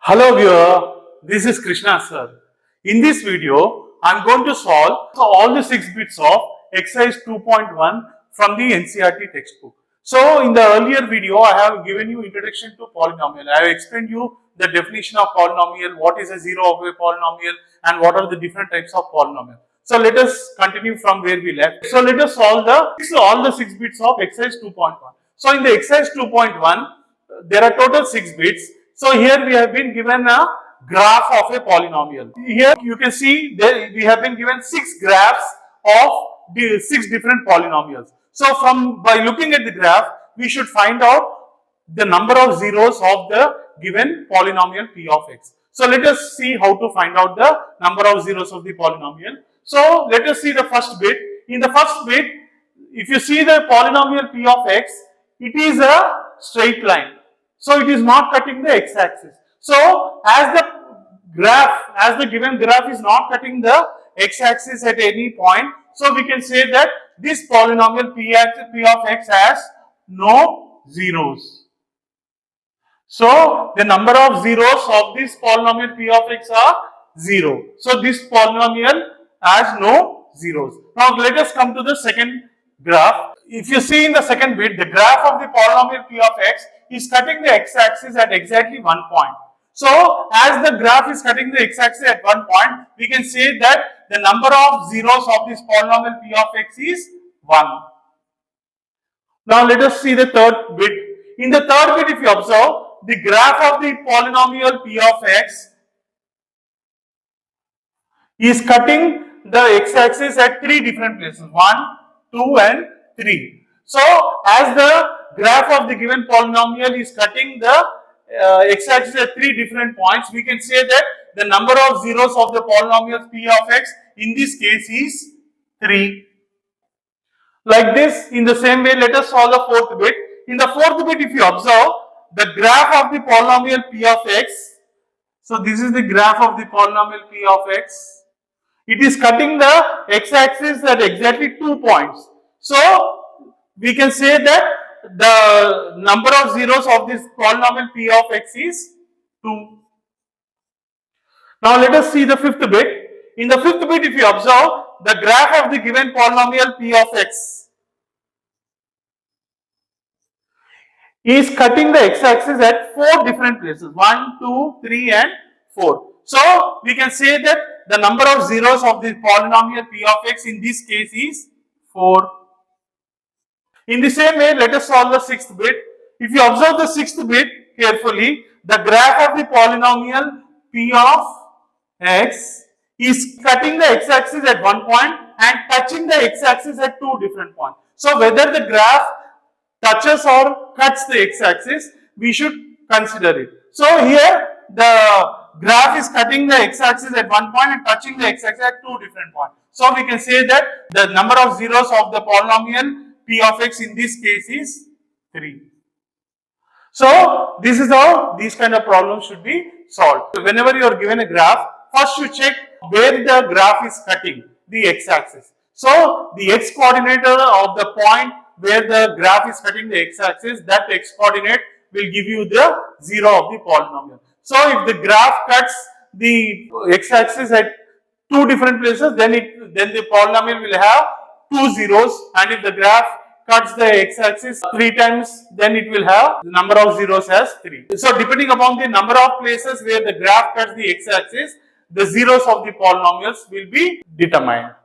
Hello viewer, this is Krishna sir. In this video, I am going to solve all the 6 bits of exercise 2.1 from the NCERT textbook. So in the earlier video, I have given you introduction to polynomial. I have explained you the definition of polynomial, what is a zero of a polynomial and what are the different types of polynomial. So let us continue from where we left. So let us solve all the 6 bits of exercise 2.1. So in the exercise 2.1, there are total 6 bits. So here we have been given a graph of a polynomial. Here you can see that we have been given 6 graphs of the 6 different polynomials. So by looking at the graph, we should find out the number of zeros of the given polynomial p of x. So let us see how to find out the number of zeros of the polynomial. So let us see the first bit. In the first bit, if you see the polynomial p of x, it is a straight line. So it is not cutting the x-axis. So as the given graph is not cutting the x-axis at any point, so we can say that this polynomial p of x has no zeros. So the number of zeros of this polynomial p of x are 0. So this polynomial has no zeros. Now let us come to the second graph. If you see in the second bit, the graph of the polynomial p of x is cutting the x-axis at exactly one point. So as the graph is cutting the x-axis at one point, we can say that the number of zeros of this polynomial p of x is 1. Now let us see the third bit. In the third bit, if you observe, the graph of the polynomial p of x is cutting the x-axis at 3 different places, 1, 2 and 3. So as the graph of the given polynomial is cutting the x-axis at 3 different points, we can say that the number of zeros of the polynomial p of x in this case is 3. Like this, in the same way, let us solve the fourth bit. In the fourth bit, if you observe, the graph of the polynomial p of x, so this is the graph of the polynomial p of x, it is cutting the x-axis at exactly 2 points. So we can say that the number of zeros of this polynomial p of x is 2. Now let us see the fifth bit. In the fifth bit, if you observe, the graph of the given polynomial p of x is cutting the x-axis at 4 different places, 1, 2, 3 and 4. So we can say that the number of zeros of the polynomial p of x in this case is 4. In the same way, let us solve the sixth bit. If you observe the sixth bit carefully, the graph of the polynomial p of x is cutting the x-axis at one point and touching the x-axis at 2 different points. So whether the graph touches or cuts the x-axis, we should consider it. So here the graph is cutting the x-axis at one point and touching the x-axis at 2 different points. So we can say that the number of zeros of the polynomial p of x in this case is 3. So this is how these kind of problems should be solved. So whenever you are given a graph, first you check where the graph is cutting the x-axis. So the x coordinate of the point where the graph is cutting the x-axis, that x coordinate will give you the 0 of the polynomial. So if the graph cuts the x-axis at 2 different places, then the polynomial will have 2 zeros, and if the graph cuts the x-axis 3 times, then it will have the number of zeros as 3. So depending upon the number of places where the graph cuts the x-axis, the zeros of the polynomials will be determined.